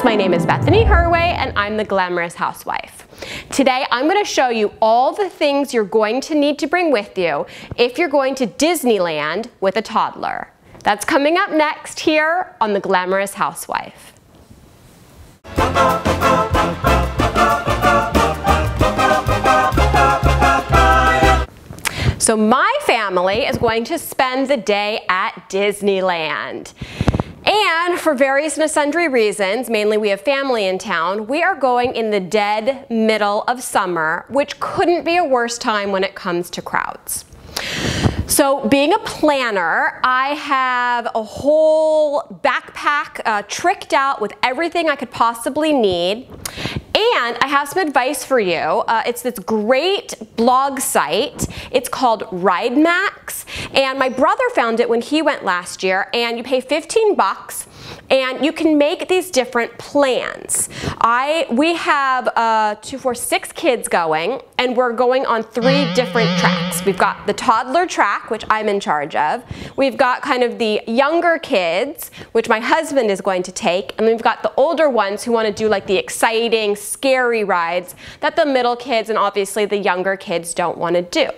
my name is Bethany Herway and I'm the Glamorous Housewife. Today I'm going to show you all the things you're going to need to bring with you if you're going to Disneyland with a toddler. That's coming up next here on the Glamorous Housewife. So my family is going to spend the day at Disneyland. And for various and sundry reasons, mainly we have family in town, we are going in the dead middle of summer, which couldn't be a worse time when it comes to crowds. So being a planner, I have a whole backpack tricked out with everything I could possibly need. And I have some advice for you. It's this great blog site. It's called Ride Max. And my brother found it when he went last year. And you pay 15 bucks. And you can make these different plans. We have 6 kids going, and we're going on 3 different tracks. We've got the toddler track, which I'm in charge of. We've got kind of the younger kids, which my husband is going to take. And we've got the older ones who want to do like the exciting, scary rides that the middle kids and obviously the younger kids don't want to do.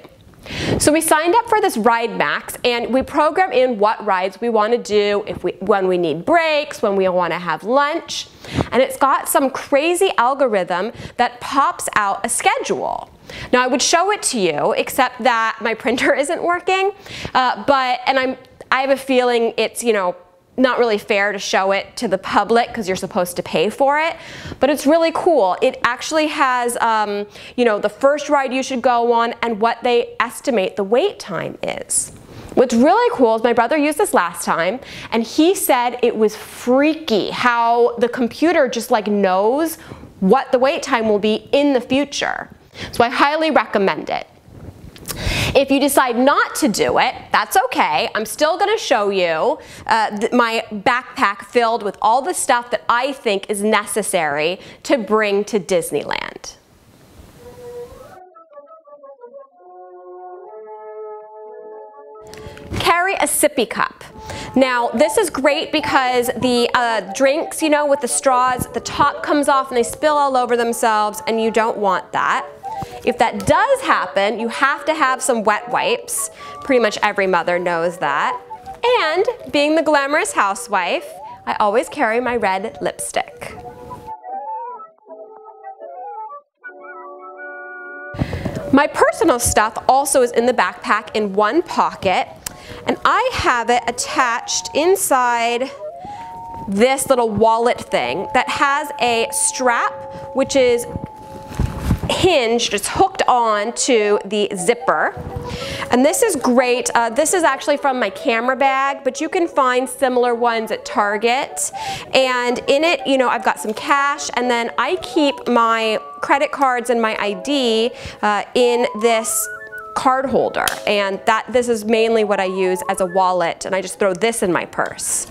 So we signed up for this Ride Max and we program in what rides we want to do, when we need breaks, when we want to have lunch. And it's got some crazy algorithm that pops out a schedule. Now I would show it to you, except that my printer isn't working, I have a feeling it's, not really fair to show it to the public because you're supposed to pay for it, but it's really cool. It actually has, the first ride you should go on and what they estimate the wait time is. What's really cool is my brother used this last time and he said it was freaky how the computer just like knows what the wait time will be in the future. So I highly recommend it. If you decide not to do it, that's okay. I'm still going to show you my backpack filled with all the stuff that I think is necessary to bring to Disneyland. Carry a sippy cup. Now this is great because the drinks, with the straws, the top comes off and they spill all over themselves and you don't want that. If that does happen, you have to have some wet wipes. Pretty much every mother knows that. And being the Glamorous Housewife, I always carry my red lipstick. My personal stuff also is in the backpack in one pocket, and I have it attached inside this little wallet thing that has a strap which is hinged, it's hooked on to the zipper. And this is great. This is actually from my camera bag, but you can find similar ones at Target. And in it, I've got some cash, and then I keep my credit cards and my ID in this card holder. And this is mainly what I use as a wallet, and I just throw this in my purse.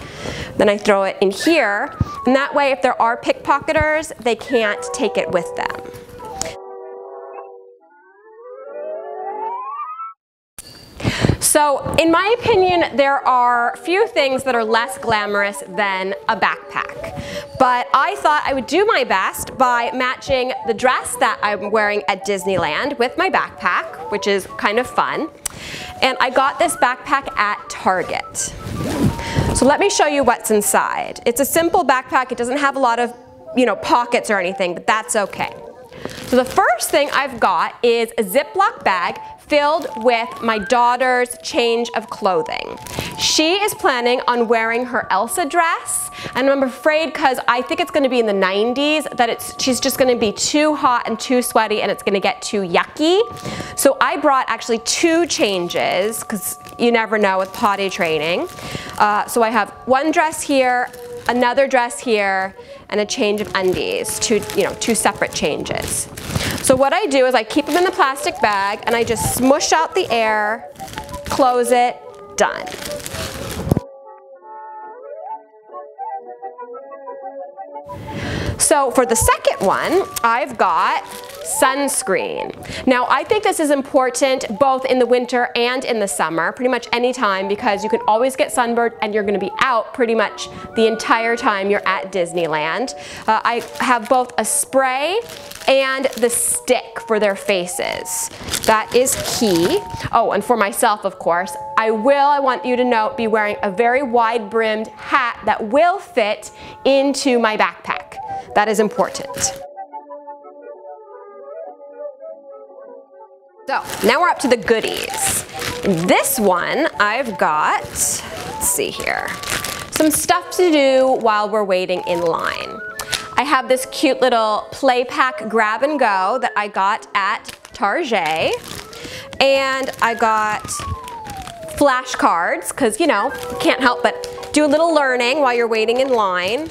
Then I throw it in here, and that way if there are pickpocketers, they can't take it with them. So, in my opinion, there are few things that are less glamorous than a backpack. But I thought I would do my best by matching the dress that I'm wearing at Disneyland with my backpack, which is kind of fun. And I got this backpack at Target. So let me show you what's inside. It's a simple backpack. It doesn't have a lot of, pockets or anything, but that's okay. So the first thing I've got is a Ziploc bag filled with my daughter's change of clothing. She is planning on wearing her Elsa dress, and I'm afraid because I think it's going to be in the 90s that she's just going to be too hot and too sweaty and it's going to get too yucky. So I brought actually 2 changes because you never know with potty training. So I have one dress here, another dress here, and a change of undies, 2 separate changes. So what I do is I keep them in the plastic bag and I just smush out the air, close it, done. So for the second one, I've got sunscreen. Now, I think this is important both in the winter and in the summer, pretty much any time, because you can always get sunburned and you're going to be out pretty much the entire time you're at Disneyland. I have both a spray and the stick for their faces. That is key. Oh, and for myself, of course, I want you to note, be wearing a very wide-brimmed hat that will fit into my backpack. That is important. So, now we're up to the goodies. This one I've got, let's see here, some stuff to do while we're waiting in line. I have this cute little play pack grab and go that I got at Target. And I got flashcards, because, you know, can't help but do a little learning while you're waiting in line.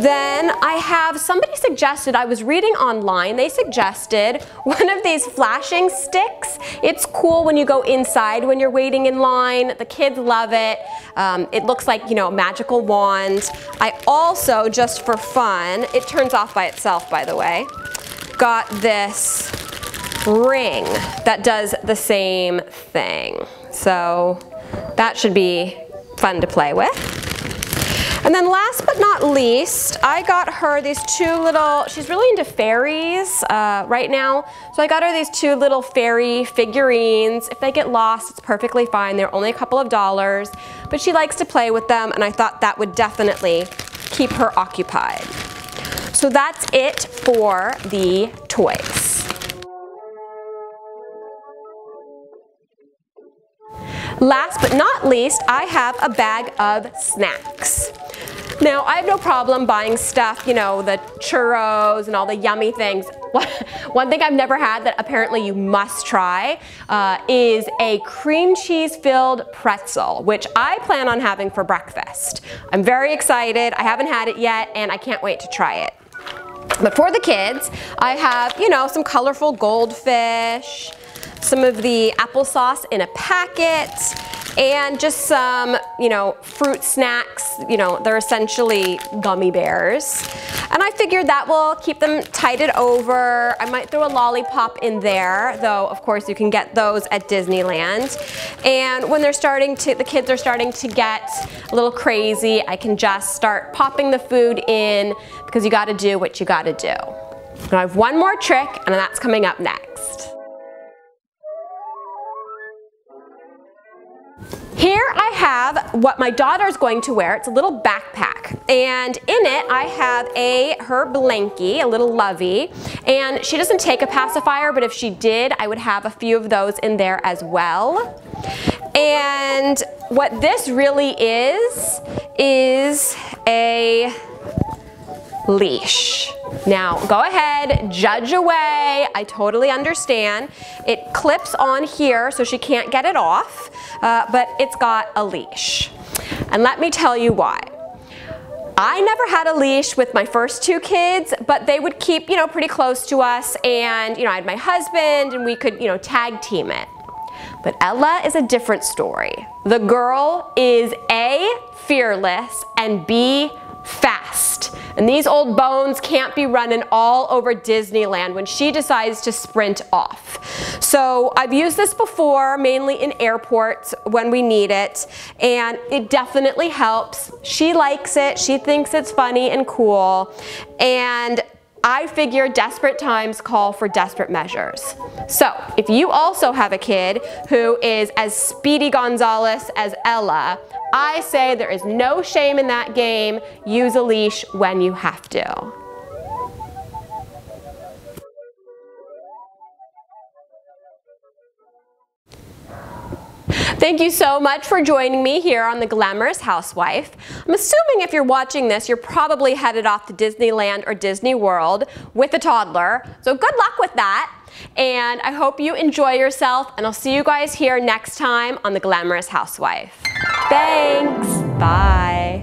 Then I have, somebody suggested, I was reading online, they suggested one of these flashing sticks. It's cool when you go inside when you're waiting in line. The kids love it. It looks like, you know, a magical wand. I also, just for fun, it turns off by itself, by the way, got this ring that does the same thing. So that should be fun to play with. And then last but not least, I got her these two little, she's really into fairies right now, so I got her these two little fairy figurines. If they get lost, it's perfectly fine. They're only a couple of dollars, but she likes to play with them, and I thought that would definitely keep her occupied. So that's it for the toys. Last but not least, I have a bag of snacks. Now, I have no problem buying stuff, you know, the churros and all the yummy things. One thing I've never had that apparently you must try is a cream cheese filled pretzel, which I plan on having for breakfast. I'm very excited. I haven't had it yet, and I can't wait to try it. But for the kids, I have, you know, some colorful goldfish, some of the applesauce in a packet, and just some, you know, fruit snacks. You know, they're essentially gummy bears. And I figured that will keep them tided over. I might throw a lollipop in there, though of course you can get those at Disneyland. And when they're starting to, the kids are starting to get a little crazy, I can just start popping the food in, because you gotta do what you gotta do. And I have one more trick, and that's coming up next. Here I have what my daughter's going to wear. It's a little backpack, and in it I have her blankie, a little lovey, and she doesn't take a pacifier, but if she did, I would have a few of those in there as well. And what this really is a leash. Now, go ahead, judge away. I totally understand. It clips on here so she can't get it off, but it's got a leash. And let me tell you why. I never had a leash with my first two kids, but they would keep, you know, pretty close to us, and, you know, I had my husband, and we could, you know, tag team it. But Ella is a different story. The girl is A, fearless, and B, fast. And these old bones can't be running all over Disneyland when she decides to sprint off. So I've used this before, mainly in airports when we need it, and it definitely helps. She likes it, she thinks it's funny and cool, and I figure desperate times call for desperate measures. So if you also have a kid who is as Speedy Gonzales as Ella, I say there is no shame in that game. Use a leash when you have to. Thank you so much for joining me here on The Glamorous Housewife. I'm assuming if you're watching this, you're probably headed off to Disneyland or Disney World with a toddler. So good luck with that. And I hope you enjoy yourself, and I'll see you guys here next time on The Glamorous Housewife. Thanks. Bye.